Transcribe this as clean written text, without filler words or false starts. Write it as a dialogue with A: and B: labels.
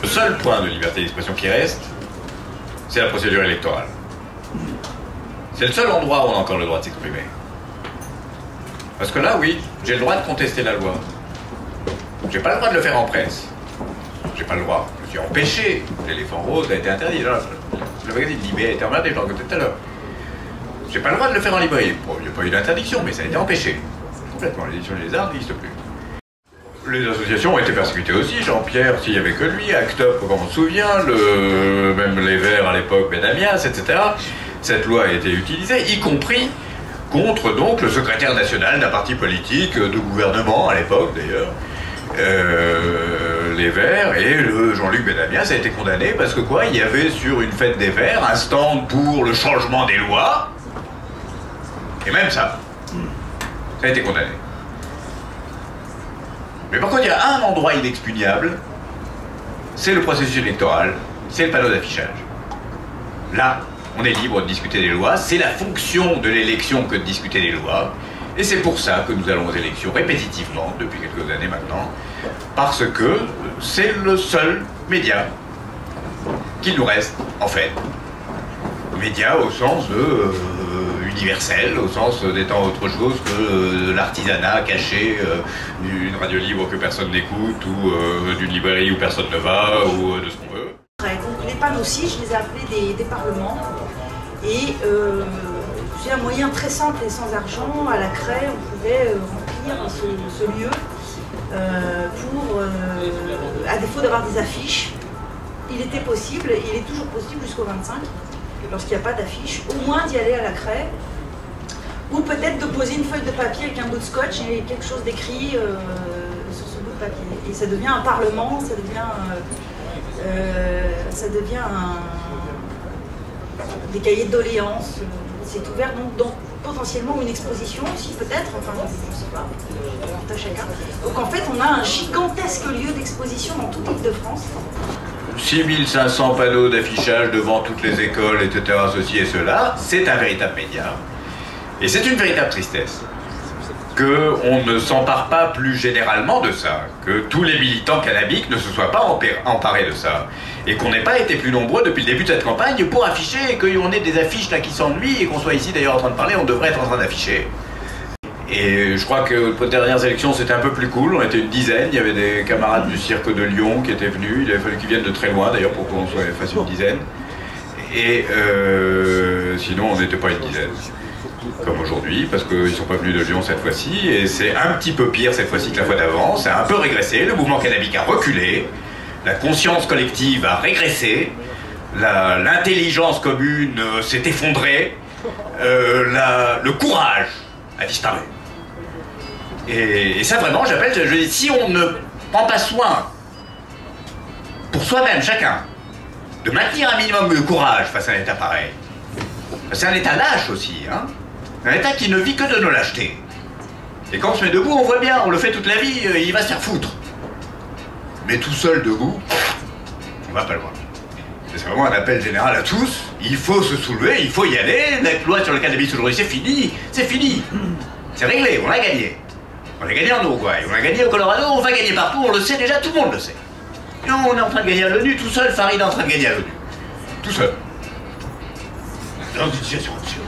A: Le seul point de liberté d'expression qui reste, c'est la procédure électorale. C'est le seul endroit où on a encore le droit de s'exprimer. Parce que là, oui, j'ai le droit de contester la loi. J'ai pas le droit de le faire en presse. J'ai pas le droit. Je suis empêché. L'éléphant rose a été interdit. Là, le magazine Libé a été emmerdé, je l'en racontais tout à l'heure. J'ai pas le droit de le faire en librairie. Bon, il n'y a pas eu d'interdiction, mais ça a été empêché. Complètement. L'édition des arts n'existe plus. Les associations ont été persécutées aussi. Jean-Pierre, s'il n'y avait que lui, Act Up, comme on se souvient, même les Verts à l'époque, Benamias, etc. Cette loi a été utilisée, y compris contre donc le secrétaire national d'un parti politique de gouvernement à l'époque d'ailleurs. Les Verts, et le Jean-Luc Benamias a été condamné parce que quoi, il y avait sur une fête des Verts un stand pour le changement des lois, et même ça a été condamné. Mais par contre, il y a un endroit inexpugnable, c'est le processus électoral, c'est le panneau d'affichage. Là, on est libre de discuter des lois, c'est la fonction de l'élection que de discuter des lois, et c'est pour ça que nous allons aux élections répétitivement, depuis quelques années maintenant, parce que c'est le seul média qu'il nous reste, en fait. Média au sens universel, au sens d'étant autre chose que l'artisanat caché d'une radio libre que personne n'écoute, ou d'une librairie où personne ne va, ou de ce qu'on veut.
B: Donc les panneaux aussi, je les ai appelés des parlements, et j'ai un moyen très simple et sans argent. À la craie, on pouvait remplir ce lieu pour, à défaut d'avoir des affiches, il était possible, et il est toujours possible jusqu'au 25, lorsqu'il n'y a pas d'affiche, au moins d'y aller à la craie, ou peut-être de poser une feuille de papier avec un bout de scotch et quelque chose d'écrit sur ce bout de papier. Et ça devient un parlement, ça devient des cahiers de doléances. C'est ouvert donc potentiellement une exposition aussi peut-être, enfin je ne sais pas, tout à chacun. Donc en fait on a un gigantesque lieu d'exposition dans toute l'Île-de-France.
A: 6500 panneaux d'affichage devant toutes les écoles, etc., ceci et cela, c'est un véritable média. Et c'est une véritable tristesse qu'on ne s'empare pas plus généralement de ça, que tous les militants cannabiques ne se soient pas emparés de ça, et qu'on n'ait pas été plus nombreux depuis le début de cette campagne pour afficher, et qu'on ait des affiches là qui s'ennuient, et qu'on soit ici d'ailleurs en train de parler, on devrait être en train d'afficher. Et je crois que pour les dernières élections c'était un peu plus cool, on était une dizaine, il y avait des camarades du cirque de Lyon qui étaient venus, il avait fallu qu'ils viennent de très loin d'ailleurs pour qu'on fasse une dizaine, et sinon on n'était pas une dizaine. Comme aujourd'hui, parce qu'ils ne sont pas venus de Lyon cette fois-ci, et c'est un petit peu pire cette fois-ci que la fois d'avant, ça a un peu régressé, le mouvement cannabique a reculé, la conscience collective a régressé, l'intelligence commune s'est effondrée, le courage a disparu. Et ça vraiment, j'appelle, je dis, si on ne prend pas soin, pour soi-même, chacun, de maintenir un minimum de courage face à un état pareil, c'est un état lâche aussi, hein. Un état qui ne vit que de nos lâchetés. Et quand on se met debout, on voit bien, on le fait toute la vie, il va se faire foutre. Mais tout seul debout, on va pas le voir. C'est vraiment un appel général à tous, il faut se soulever, il faut y aller, la loi sur le cannabis aujourd'hui, c'est fini, c'est fini. C'est réglé, on l'a gagné. On l'a gagné en Uruguay, on l'a gagné au Colorado, on va gagner partout, on le sait déjà, tout le monde le sait. Et on est en train de gagner à l'ONU, tout seul, Farid est en train de gagner à l'ONU. Tout seul. Dans une situation absurde.